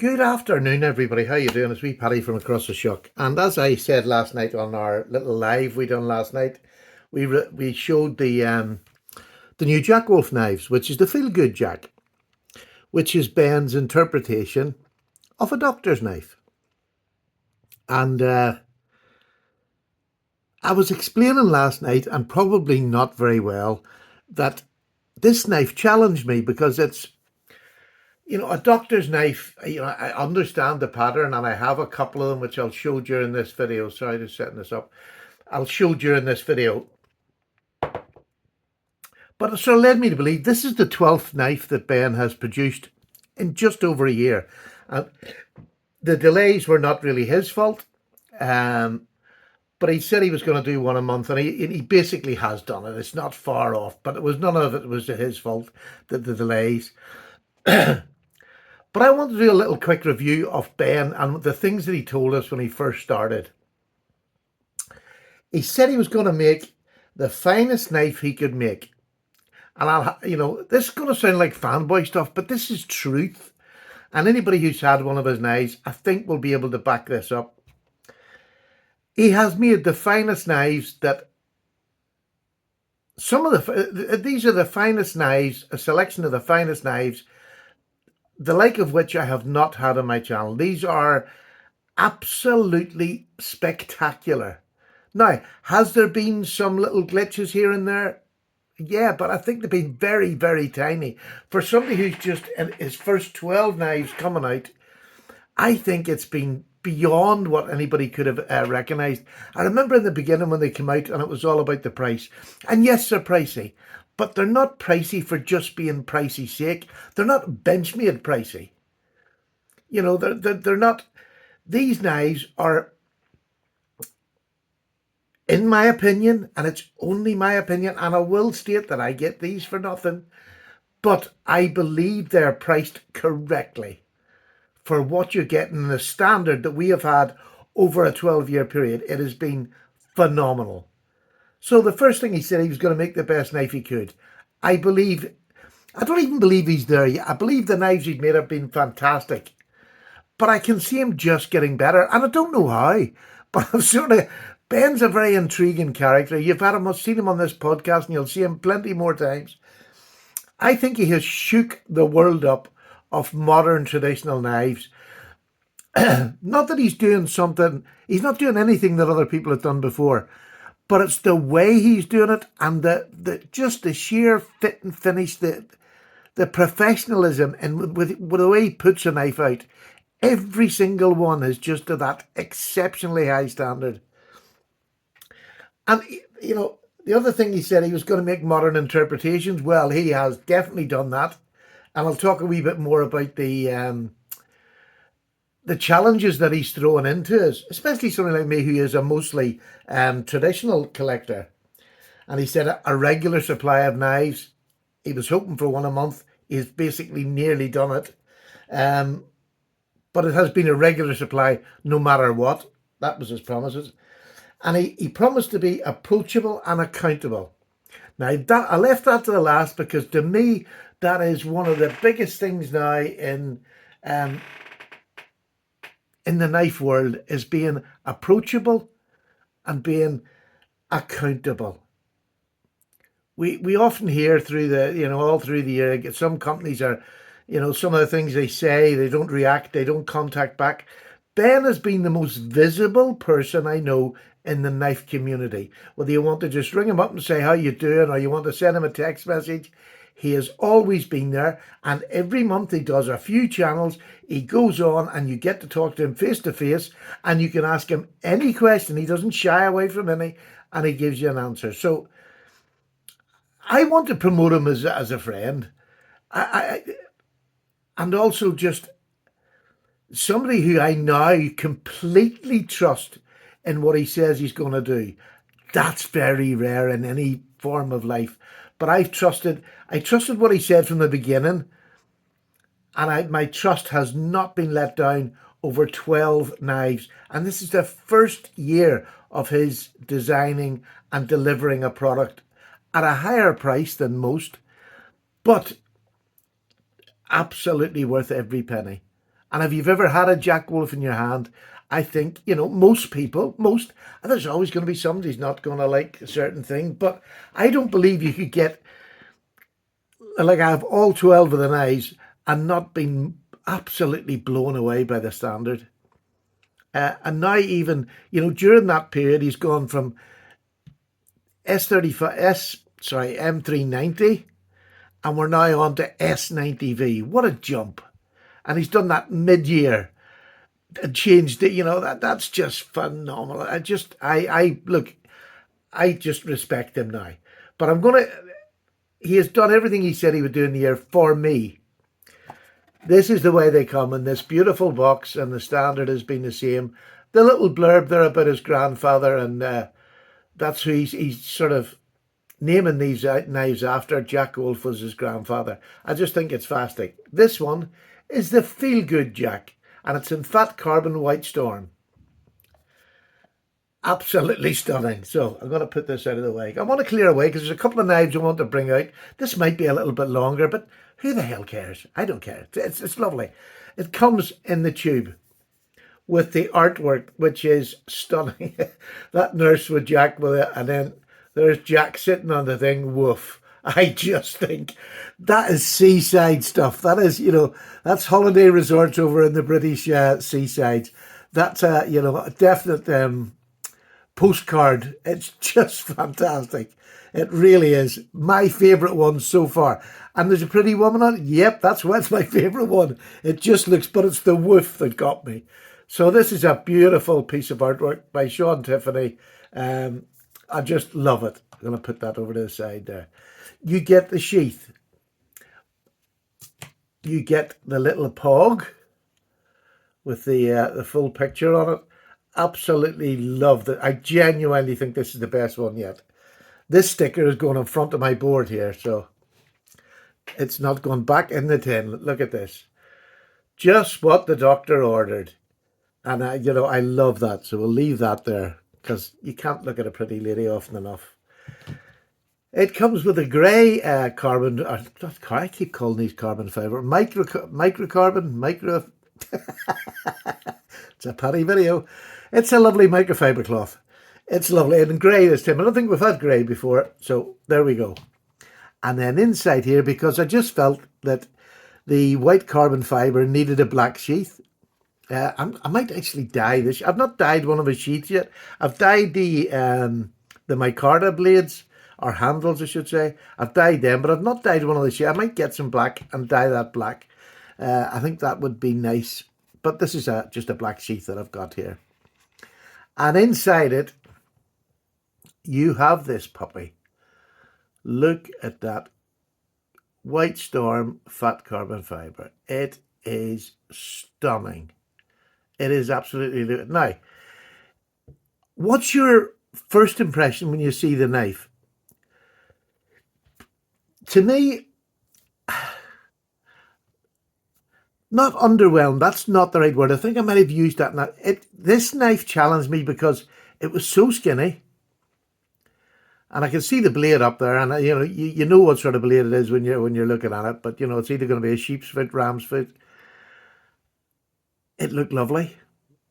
Good afternoon, everybody. How you doing? It's wee Paddy from across the shuck. And as I said last night on our little live we done last night, we showed the new Jack Wolf knives, which is the Feel Good Jack, which is Ben's interpretation of a doctor's knife. And I was explaining last night, and probably not very well, that this knife challenged me because it's a doctor's knife. I understand the pattern, and I have a couple of them which I'll show during this video. Sorry to setting this up. I'll show during this video. But it sort of led me to believe this is the 12th knife that Ben has produced in just over a year. And the delays were not really his fault. But he said he was going to do one a month, and he basically has done it. It's not far off, but none of it was his fault, the delays. But I want to do a little quick review of Ben and the things that he told us when he first started. He said he was going to make the finest knife he could make. And this is going to sound like fanboy stuff, but this is truth. And anybody who's had one of his knives, I think, will be able to back this up. He has made the finest knives that these are the finest knives, a selection of the finest knives, the like of which I have not had on my channel. These are absolutely spectacular. Now, has there been some little glitches here and there? Yeah, but I think they've been very, very tiny. For somebody who's just in his first 12 knives coming out, I think it's been beyond what anybody could have recognised. I remember in the beginning when they came out and it was all about the price. And yes, they're pricey, but they're not pricey for just being pricey sake. They're not Benchmade pricey. They're not. These knives are, in my opinion, and it's only my opinion, and I will state that I get these for nothing, but I believe they're priced correctly for what you're getting, the standard that we have had over a 12-year period. It has been phenomenal. So the first thing he said, he was going to make the best knife he could. I don't even believe he's there yet. I believe the knives he's made have been fantastic, but I can see him just getting better, and I don't know how, but Ben's a very intriguing character. You've seen him on this podcast, and you'll see him plenty more times. I think he has shook the world up of modern traditional knives. Not that he's doing something, he's not doing anything that other people have done before, but it's the way he's doing it, and just the sheer fit and finish, the professionalism, and with the way he puts a knife out. Every single one is just to that exceptionally high standard. And, the other thing he said, he was going to make modern interpretations. Well, he has definitely done that. And I'll talk a wee bit more about the challenges that he's throwing into us, especially somebody like me who is a mostly traditional collector. And he said a regular supply of knives. He was hoping for one a month. He's basically nearly done it. But it has been a regular supply no matter what. That was his promises. And he promised to be approachable and accountable. Now, I left that to the last because to me, that is one of the biggest things now in the knife world, is being approachable and being accountable. We often hear all through the year, some companies are, some of the things they say, they don't react, they don't contact back. Ben has been the most visible person I know in the knife community. Whether you want to just ring him up and say how you doing, or you want to send him a text message, he has always been there. And every month he does a few channels, he goes on, and you get to talk to him face to face, and you can ask him any question. He doesn't shy away from any, and he gives you an answer. So I want to promote him as a friend. And also just somebody who I now completely trust in what he says he's going to do. That's very rare in any form of life. But I trusted what he said from the beginning, and my trust has not been let down over 12 knives. And this is the first year of his designing and delivering a product at a higher price than most, but absolutely worth every penny. And if you've ever had a Jack Wolf in your hand, I think, most people, and there's always going to be somebody who's not going to like a certain thing, but I don't believe you could get, like I have all 12 of the knives and not been absolutely blown away by the standard. And now even, during that period, he's gone from M390, and we're now on to S90V. What a jump. And he's done that mid-year and changed it, that's just phenomenal. I just respect him now. But he has done everything he said he would do in the year for me. This is the way they come in this beautiful box, and the standard has been the same. The little blurb there about his grandfather, and that's who he's sort of naming these knives after. Jack Wolf was his grandfather. I just think it's fantastic. This one is the Feel Good Jack, and it's in Fat Carbon White Storm. Absolutely stunning. So I'm going to put this out of the way. I want to clear away because there's a couple of knives I want to bring out. This might be a little bit longer, but who the hell cares? I don't care. It's lovely. It comes in the tube with the artwork, which is stunning. That nurse with Jack with it, and then there's Jack sitting on the thing. Woof. I just think that is seaside stuff. That is, that's holiday resorts over in the British seasides. That's a definite postcard. It's just fantastic. It really is my favourite one so far. And there's a pretty woman on it. Yep, that's why it's my favourite one. It just looks, but it's the woof that got me. So this is a beautiful piece of artwork by Sean Tiffany. I just love it. I'm going to put that over to the side there. You get the sheath. You get the little pog with the full picture on it. Absolutely love it. I genuinely think this is the best one yet. This sticker is going in front of my board here, so it's not going back in the tin. Look at this. Just what the doctor ordered. And I love that. So we'll leave that there because you can't look at a pretty lady often enough. It comes with a grey carbon. I keep calling these carbon fibre. Microcarbon. It's a patty video. It's a lovely microfiber cloth. It's lovely. And grey this time. I don't think we've had grey before. So there we go. And then inside here, because I just felt that the white carbon fibre needed a black sheath. I might actually dye this. I've not dyed one of his sheaths yet. I've dyed the micarta blades, or handles I should say. I've dyed them, but I've not dyed one of the sheaths. I might get some black and dye that black. I think that would be nice. But this is just a black sheath that I've got here. And inside it, you have this puppy. Look at that. White Storm fat carbon fibre. It is stunning. It is absolutely... Now, what's your first impression when you see the knife? To me, not underwhelmed. That's not the right word. I think I might have used that. Now, this knife challenged me because it was so skinny. And I can see the blade up there, and you know what sort of blade it is when you're looking at it. But it's either going to be a sheep's foot, ram's foot. It looked lovely.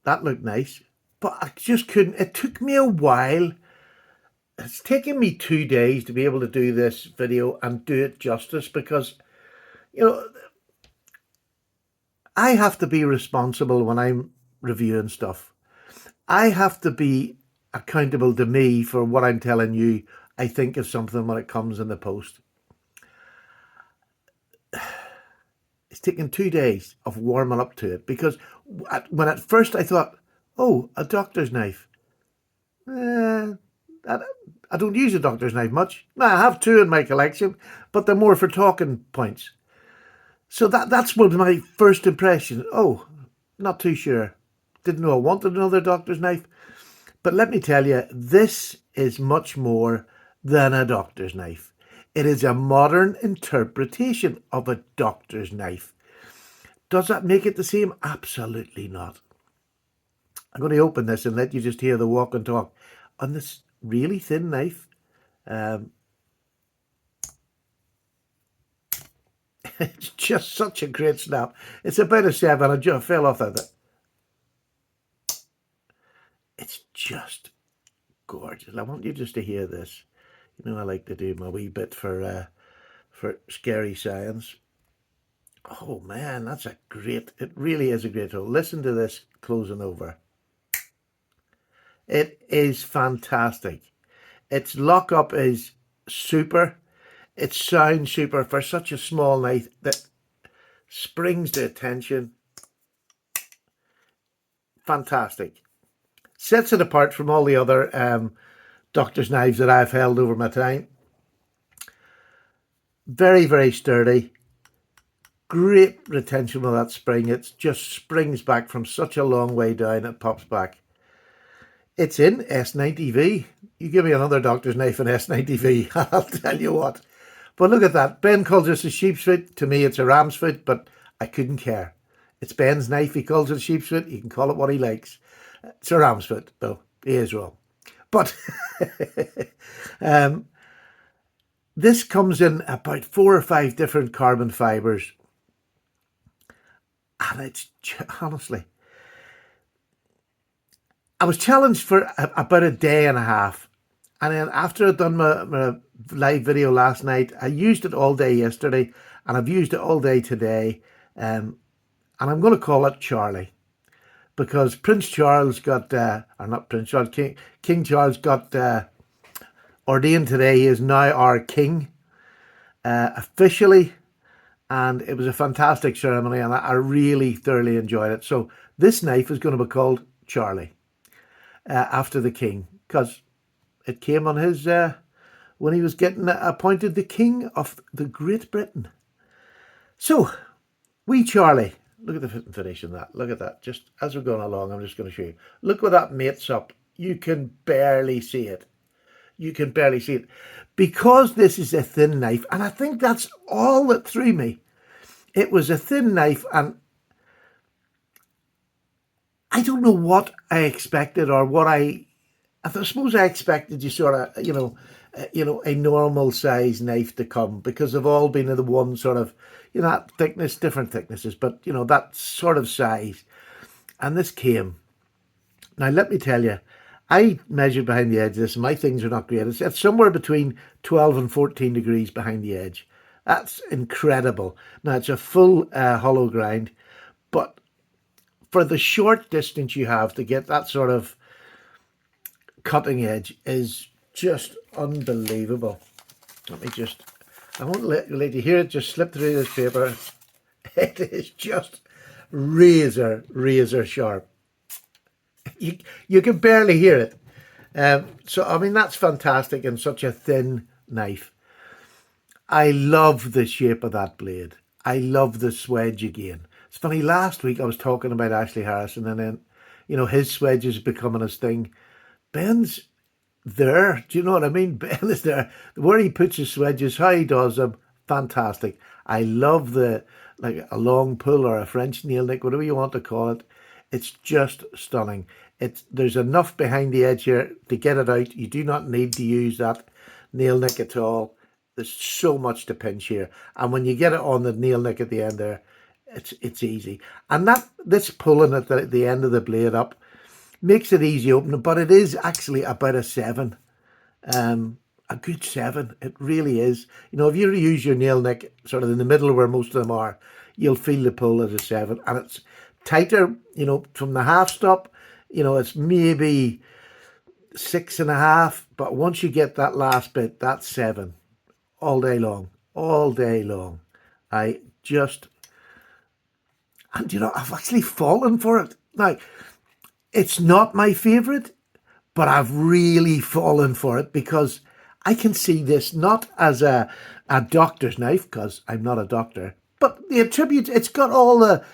That looked nice, but I just couldn't. It took me a while. It's taken me 2 days to be able to do this video and do it justice because, I have to be responsible when I'm reviewing stuff. I have to be accountable to me for what I'm telling you I think of something when it comes in the post. It's taken 2 days of warming up to it because when at first I thought, oh, a doctor's knife. I don't use a doctor's knife much. Now, I have 2 in my collection, but they're more for talking points. So that's what my first impression. Oh, not too sure. Didn't know I wanted another doctor's knife. But let me tell you, this is much more than a doctor's knife. It is a modern interpretation of a doctor's knife. Does that make it the same? Absolutely not. I'm going to open this and let you just hear the walk and talk on this really thin knife. It's just such a great snap. It's about a 7. I just fell off that. It's just gorgeous. I want you just to hear this. You know, I like to do my wee bit for scary science. Oh man, that's a great, it really is a great hole. Listen to this closing over. It is fantastic. Its lockup is super. It sounds super for such a small knife that springs to attention. Fantastic. Sets it apart from all the other doctor's knives that I've held over my time. Very, very sturdy. Great retention with that spring. It just springs back from such a long way down. It pops back. It's in S90V. You give me another doctor's knife in S90V, I'll tell you what. But look at that. Ben calls this a sheep's foot. To me, it's a ram's foot, but I couldn't care. It's Ben's knife. He calls it a sheep's foot. He can call it what he likes. It's a ram's foot, though. He is wrong. But this comes in about 4 or 5 different carbon fibers. And it's honestly, I was challenged for about a day and a half. And then after I'd done my live video last night, I used it all day yesterday and I've used it all day today. And I'm going to call it Charlie because Prince Charles got, or not Prince Charles, King Charles got ordained today. He is now our king officially. And it was a fantastic ceremony and I really thoroughly enjoyed it. So this knife is going to be called Charlie after the king because it came on his, when he was getting appointed the king of the Great Britain. So, wee Charlie, look at the fit and finish in that. Look at that. Just as we're going along, I'm just going to show you. Look where that mates up. You can barely see it. You can barely see it. Because this is a thin knife, and I think that's all that threw me. It was a thin knife, and I don't know what I expected or what I suppose I expected you sort of, a normal size knife to come because they've all been of the one sort of, that thickness, different thicknesses, but, that sort of size. And this came. Now, let me tell you, I measured behind the edge of this, and my things are not great. It's somewhere between 12 and 14 degrees behind the edge. That's incredible. Now, it's a full hollow grind, but for the short distance you have to get that sort of cutting edge is just unbelievable. I won't let you hear it just slip through this paper. It is just razor sharp. You can barely hear it. So, I mean, that's fantastic in such a thin knife. I love the shape of that blade. I love the swedge again. It's funny, last week I was talking about Ashley Harrison and then, his swedge is becoming his thing. Ben's there. Do you know what I mean? Ben is there. Where he puts his swedges, how he does them, fantastic. I love like a long pull or a French nail nick, whatever you want to call it. It's just stunning. There's enough behind the edge here to get it out. You do not need to use that nail nick at all. There's so much to pinch here. And when you get it on the nail nick at the end there, it's easy. And this pulling at the end of the blade up makes it easy opening, but it is actually about a 7. A good 7. It really is. If you use your nail nick sort of in the middle where most of them are, you'll feel the pull as a 7. And it's tighter, from the half stop, it's maybe 6.5. But once you get that last bit, that's 7. All day long. And I've actually fallen for it. Now, it's not my favorite, but I've really fallen for it because I can see this not as a doctor's knife, because I'm not a doctor, but the attributes, it's got all the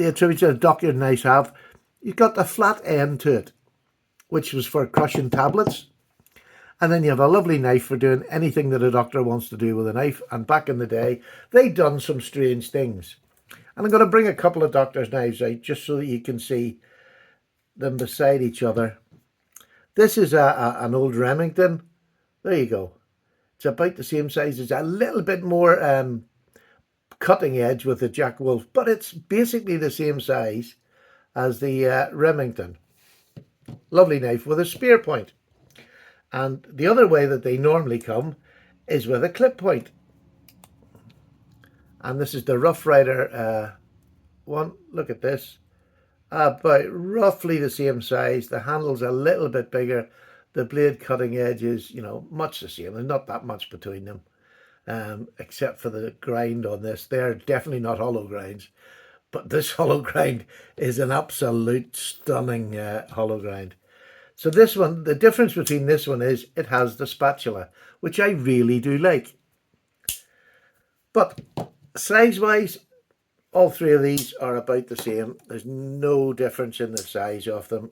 attributes that a doctor's knives have. You've got the flat end to it, which was for crushing tablets. And then you have a lovely knife for doing anything that a doctor wants to do with a knife. And back in the day, they'd done some strange things. And I'm going to bring a couple of doctor's knives out just so that you can see them beside each other. This is an old Remington. There you go. It's about the same size. It's a little bit more cutting edge with the Jack Wolf, but it's basically the same size as the Remington. Lovely knife with a spear point. And the other way that they normally come is with a clip point. And this is the Rough Rider one. Look at this. About roughly the same size. The handle's a little bit bigger. The blade cutting edge is, much the same. There's not that much between them, except for the grind on this. They're definitely not hollow grinds. But this hollow grind is an absolute stunning hollow grind. So this one, the difference between this one is it has the spatula, which I really do like. But size-wise, all three of these are about the same. There's no difference in the size of them.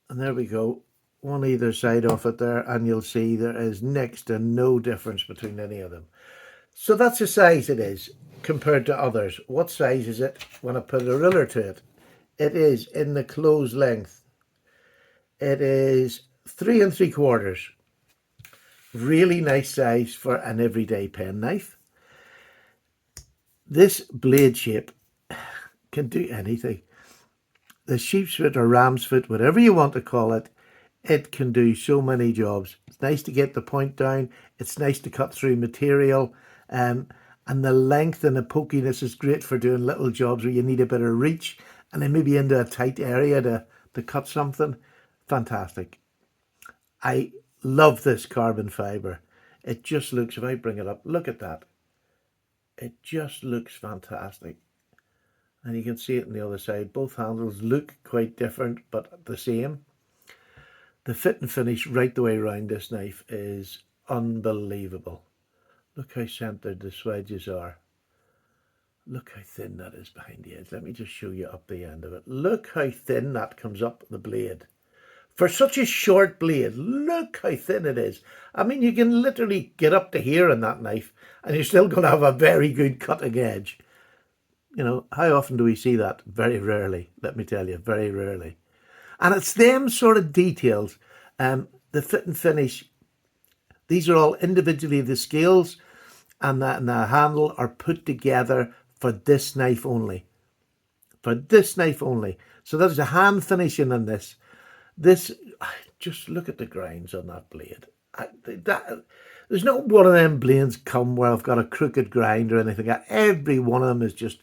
And there we go. One either side of it there, and you'll see there is next to no difference between any of them. So that's the size it is compared to others. What size is it when I put a ruler to it? It is in the close length. It is 3 3/4. Really nice size for an everyday penknife. This blade shape can do anything. The sheep's foot or ram's foot, whatever you want to call it, it can do so many jobs. It's nice to get the point down. It's nice to cut through material. And the length and the pokiness is great for doing little jobs where you need a bit of reach and then maybe into a tight area to cut something. Fantastic. I love this carbon fibre. It just looks, if I bring it up, look at that. It just looks fantastic. And you can see it on the other side. Both handles look quite different, but the same. The fit and finish right the way around this knife is unbelievable. Look how centered the swedges are. Look how thin that is behind the edge. Let me just show you up the end of it. Look how thin that comes up the blade. For such a short blade, look how thin it is. I mean, you can literally get up to here in that knife and you're still going to have a very good cutting edge. How often do we see that? Very rarely, let me tell you, very rarely. And it's them sort of details, the fit and finish. These are all individually, the scales and the handle are put together for this knife only. For this knife only. So there's a hand finishing on this. Just look at the grinds on that blade. There's not one of them blades come where I've got a crooked grind or anything. Every one of them is just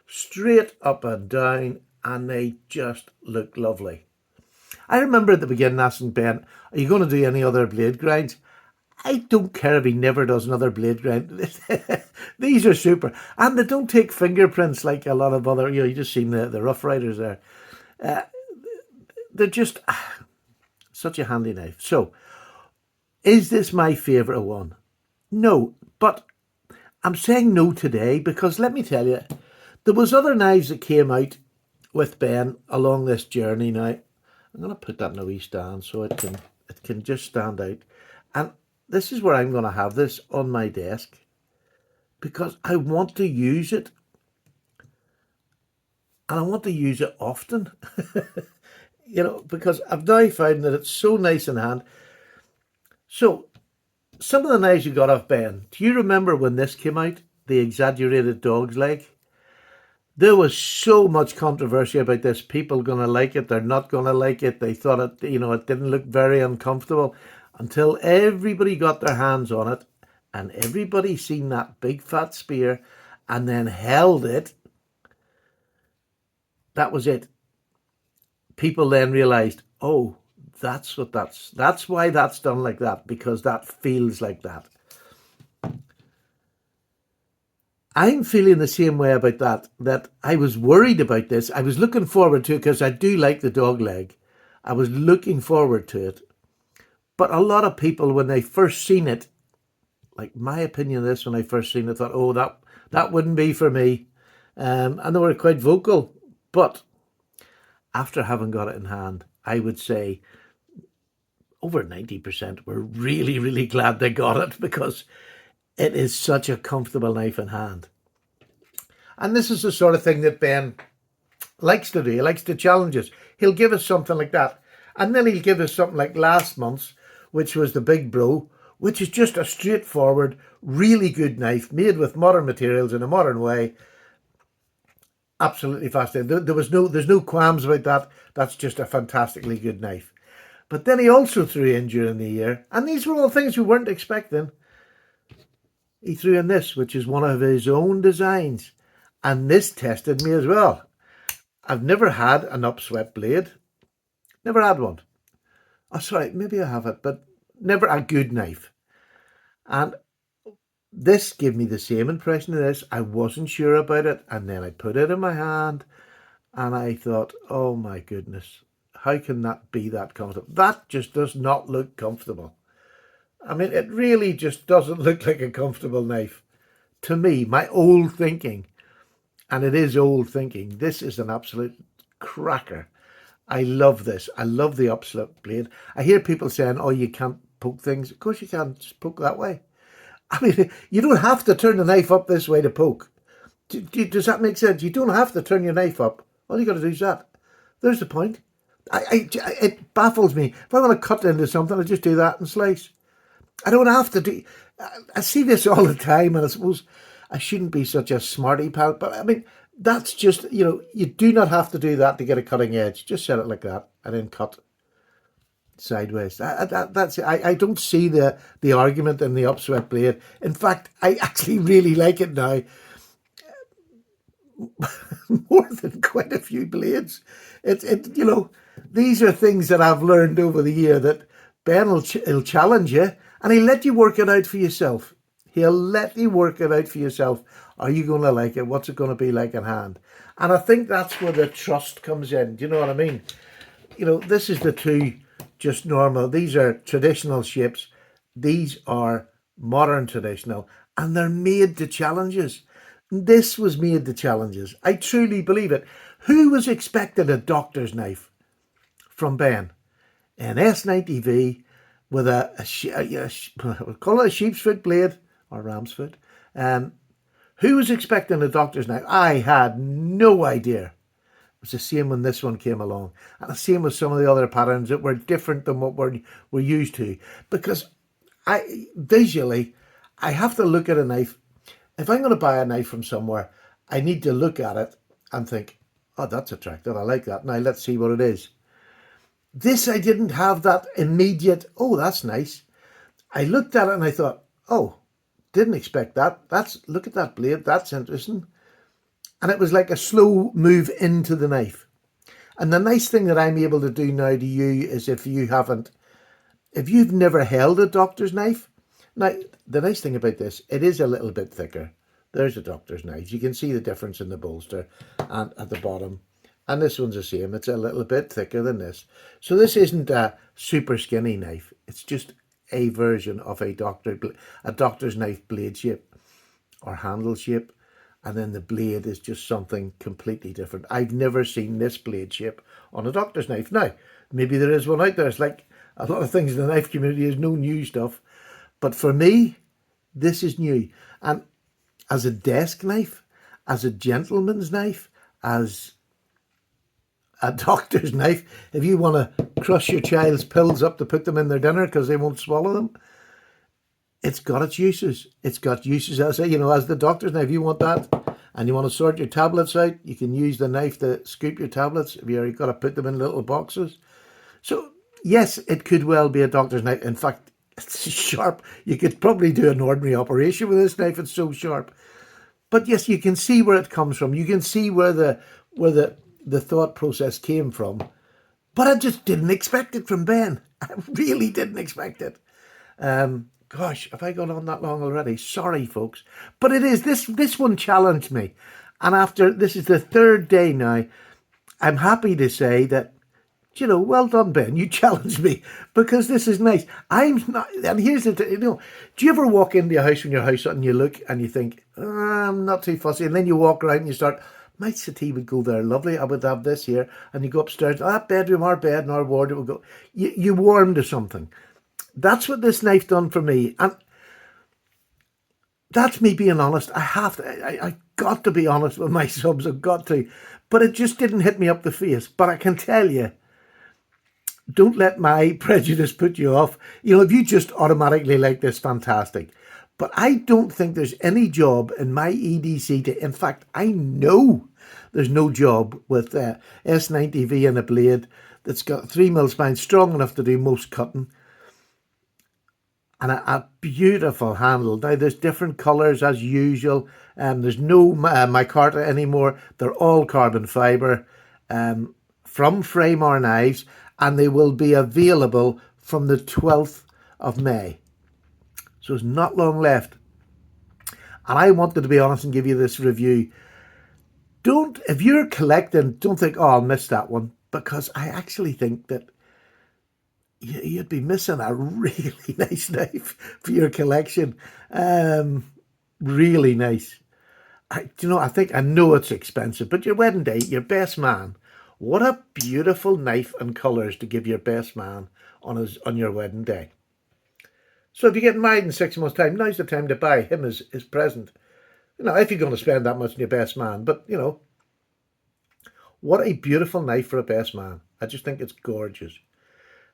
straight up and down, and they just look lovely. I remember at the beginning asking Ben, are you going to do any other blade grinds? I don't care if he never does another blade grind. These are super. And they don't take fingerprints like a lot of other, you just seen the Rough Riders there. They're just such a handy knife. So, is this my favourite one? No, but I'm saying no today because let me tell you, there was other knives that came out with Ben along this journey. Now, I'm going to put that in a wee stand so it can just stand out. And this is where I'm going to have this on my desk because I want to use it. And I want to use it often. Because I've now found that it's so nice in hand. So, some of the knives you got off Ben, do you remember when this came out? The exaggerated dog's leg? There was so much controversy about this. People going to like it, they're not going to like it. They thought it, it didn't look very uncomfortable until everybody got their hands on it and everybody seen that big fat spear and then held it. That was it. People then realized, oh, that's why that's done like that, because that feels like that. I'm feeling the same way about that I was worried about this. I was looking forward to it because I do like the dog leg. I was looking forward to it. But a lot of people, when they first seen it, like my opinion of this, when I first seen it, thought, oh, that wouldn't be for me. And they were quite vocal. But after having got it in hand, I would say over 90% were really, really glad they got it because it is such a comfortable knife in hand. And this is the sort of thing that Ben likes to do. He likes to challenge us. He'll give us something like that. And then he'll give us something like last month's, which was the Big Bro, which is just a straightforward, really good knife made with modern materials in a modern way. Absolutely fascinating. There's no qualms about that. That's just a fantastically good knife. But then he also threw in during the year, and these were all things we weren't expecting. He threw in this, which is one of his own designs. And this tested me as well. I've never had an upswept blade. Never had one. Oh, sorry, maybe I have it, but never a good knife. And this gave me the same impression of this. I wasn't sure about it. And then I put it in my hand and I thought, oh my goodness, how can that be that comfortable? That just does not look comfortable. I mean, it really just doesn't look like a comfortable knife. To me, my old thinking, and it is old thinking, this is an absolute cracker. I love this. I love the upswept blade. I hear people saying, oh, you can't poke things. Of course you can, just poke that way. I mean, you don't have to turn the knife up this way to poke. Does that make sense? You don't have to turn your knife up. All you got to do is that. There's the point. It baffles me. If I want to cut into something, I just do that and slice. I don't have to do. I see this all the time, and I suppose I shouldn't be such a smarty pants, but I mean, that's just, you do not have to do that to get a cutting edge. Just set it like that and then cut sideways. That's it. I don't see the argument in the upswept blade. In fact, I actually really like it now. More than quite a few blades. These are things that I've learned over the year, that Ben he'll challenge you and he'll let you work it out for yourself. He'll let you work it out for yourself. Are you going to like it? What's it going to be like in hand? And I think that's where the trust comes in. Do you know what I mean? This is the two just normal. These are traditional shapes. These are modern traditional. And they're made to challenges. This was made to challenges. I truly believe it. Who was expecting a doctor's knife from Ben? An S90V with we'll call it a sheep's foot blade or ram's foot. Who was expecting a doctor's knife? I had no idea. It was the same when this one came along. And the same with some of the other patterns that were different than what we're used to. Because visually, I have to look at a knife. If I'm going to buy a knife from somewhere, I need to look at it and think, oh, that's attractive. I like that. Now let's see what it is. This, I didn't have that immediate, oh, that's nice. I looked at it and I thought, oh, didn't expect that. Look at that blade. That's interesting. And it was like a slow move into the knife. And the nice thing that I'm able to do now to you is if you've never held a doctor's knife. Now, the nice thing about this, it is a little bit thicker. There's a doctor's knife. You can see the difference in the bolster and at the bottom. And this one's the same. It's a little bit thicker than this. So this isn't a super skinny knife. It's just a version of a doctor's knife blade shape or handle shape. And then the blade is just something completely different. I've never seen this blade shape on a doctor's knife. Now, maybe there is one out there. It's like a lot of things in the knife community is no new stuff. But for me, this is new. And as a desk knife, as a gentleman's knife, as a doctor's knife, if you want to crush your child's pills up to put them in their dinner because they won't swallow them, it's got its uses. It's got uses as the doctor's knife. You want that and you want to sort your tablets out, you can use the knife to scoop your tablets if you've got to put them in little boxes. So yes, it could well be a doctor's knife. In fact, it's sharp. You could probably do an ordinary operation with this knife. It's so sharp. But yes, you can see where it comes from. You can see where the thought process came from. But I just didn't expect it from Ben. I really didn't expect it. Gosh, have I gone on that long already? Sorry, folks. But it is. This one challenged me. And this is the third day now, I'm happy to say that, well done, Ben. You challenged me because this is nice. I'm not, and here's the, do you ever walk into your house when you're house and you look and you think, I'm not too fussy. And then you walk around and you start, my settee would go there, lovely. I would have this here. And you go upstairs, that bedroom, our bed and our wardrobe would go. You warm to something. That's what this knife done for me. And that's me being honest. I got to be honest with my subs. I've got to. But it just didn't hit me up the face. But I can tell you, don't let my prejudice put you off. You know, if you just automatically like this, fantastic. But I don't think there's any job in my EDC to, in fact, I know there's no job with S90V and a blade that's got 3mm spine strong enough to do most cutting and a beautiful handle. Now, there's different colours as usual. There's no micarta anymore. They're all carbon fibre from Framar knives, and they will be available from the 12th of May. So it's not long left. And I wanted to be honest and give you this review. If you're collecting, don't think, oh, I'll miss that one, because I actually think that you'd be missing a really nice knife for your collection. Really nice. I know it's expensive, but your wedding day, your best man, what a beautiful knife and colours to give your best man on your wedding day. So if you get married in 6 months' time, now's the time to buy him his present. You know, if you're going to spend that much on your best man. But, you know, what a beautiful knife for a best man. I just think it's gorgeous.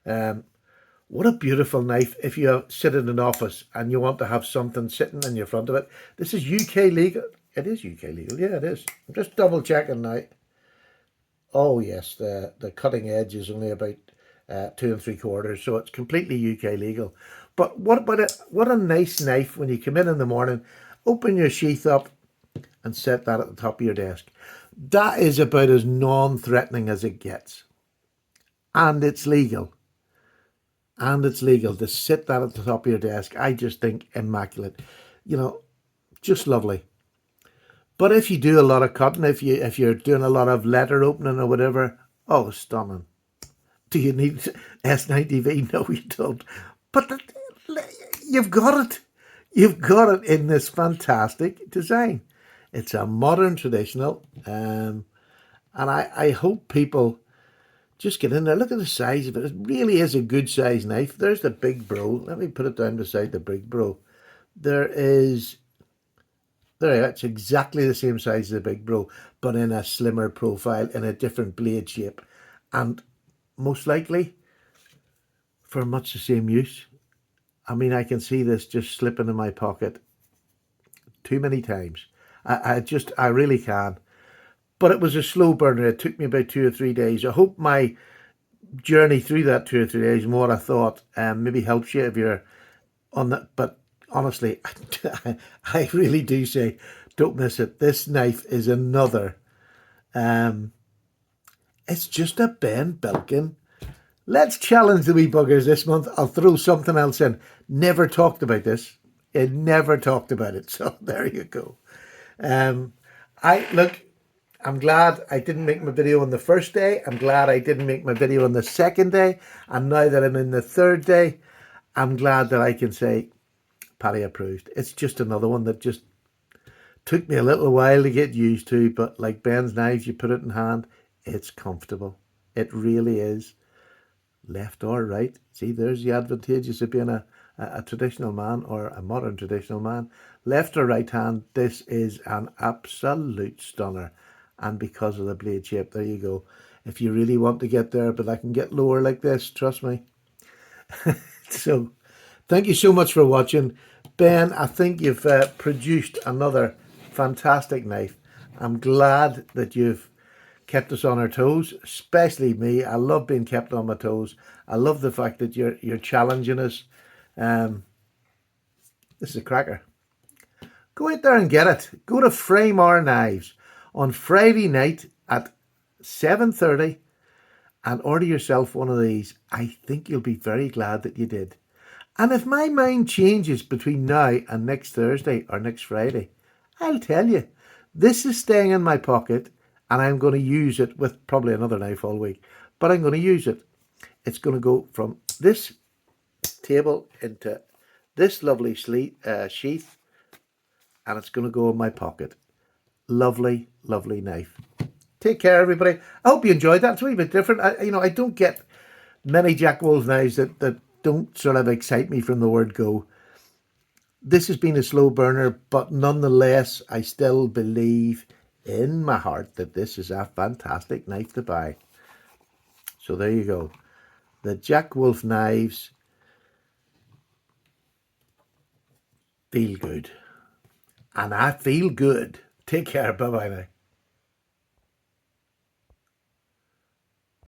What a beautiful knife if you sit in an office and you want to have something sitting in your front of it. This is UK legal. It is UK legal. Yeah, it is. I'm just double checking now. Oh, yes, the cutting edge is only about 2 3/4, so it's completely UK legal. But what a nice knife when you come in the morning, open your sheath up and set that at the top of your desk. That is about as non-threatening as it gets. And it's legal. And it's legal to sit that at the top of your desk. I just think immaculate. You know, just lovely. But if you do a lot of cutting, if you're doing a lot of letter opening or whatever, oh, stunning. Do you need S90V? No, you don't. But you've got it. You've got it in this fantastic design. It's a modern traditional, and I hope people just get in there. Look at the size of it. It really is a good size knife. There's the big bro. Let me put it down beside the big bro. There, it's exactly the same size as the big bro, but in a slimmer profile, in a different blade shape, and most likely for much the same use. I mean, I can see this just slipping in my pocket too many times. I really can. But it was a slow burner. It took me about 2 or 3 days. I hope my journey through that 2 or 3 days and what I thought maybe helps you if you're on that. But honestly, I really do say, don't miss it. This knife is another. It's just a Ben Belkin. Let's challenge the wee buggers this month. I'll throw something else in. Never talked about this. It never talked about it. So there you go. I'm glad I didn't make my video on the first day. I'm glad I didn't make my video on the second day. And now that I'm in the third day, I'm glad that I can say, Paddy approved. It's just another one that just took me a little while to get used to. But like Ben's knives, you put it in hand, it's comfortable. It really is. Left or right. See, there's the advantages of being a traditional man or a modern traditional man. Left or right hand, this is an absolute stunner. And because of the blade shape, there you go. If you really want to get there, but I can get lower like this, trust me. So, thank you so much for watching. Ben, I think you've produced another fantastic knife. I'm glad that you've kept us on our toes, especially me. I love being kept on my toes. I love the fact that you're challenging us. This is a cracker. Go out there and get it. Go to Framar Knives on Friday night at 7:30 and order yourself one of these. I think you'll be very glad that you did. And if my mind changes between now and next Thursday or next Friday, I'll tell you. This is staying in my pocket and I'm going to use it with probably another knife all week. But I'm going to use it. It's going to go from this table into this lovely sheath, and it's going to go in my pocket. Lovely, lovely knife. Take care, everybody. I hope you enjoyed that. It's a wee bit different. I don't get many Jack Wolf knives that don't sort of excite me from the word go. This has been a slow burner, but nonetheless, I still believe in my heart that this is a fantastic knife to buy. So there you go. The Jack Wolf knives feel good. And I feel good. Take care. Bye-bye now.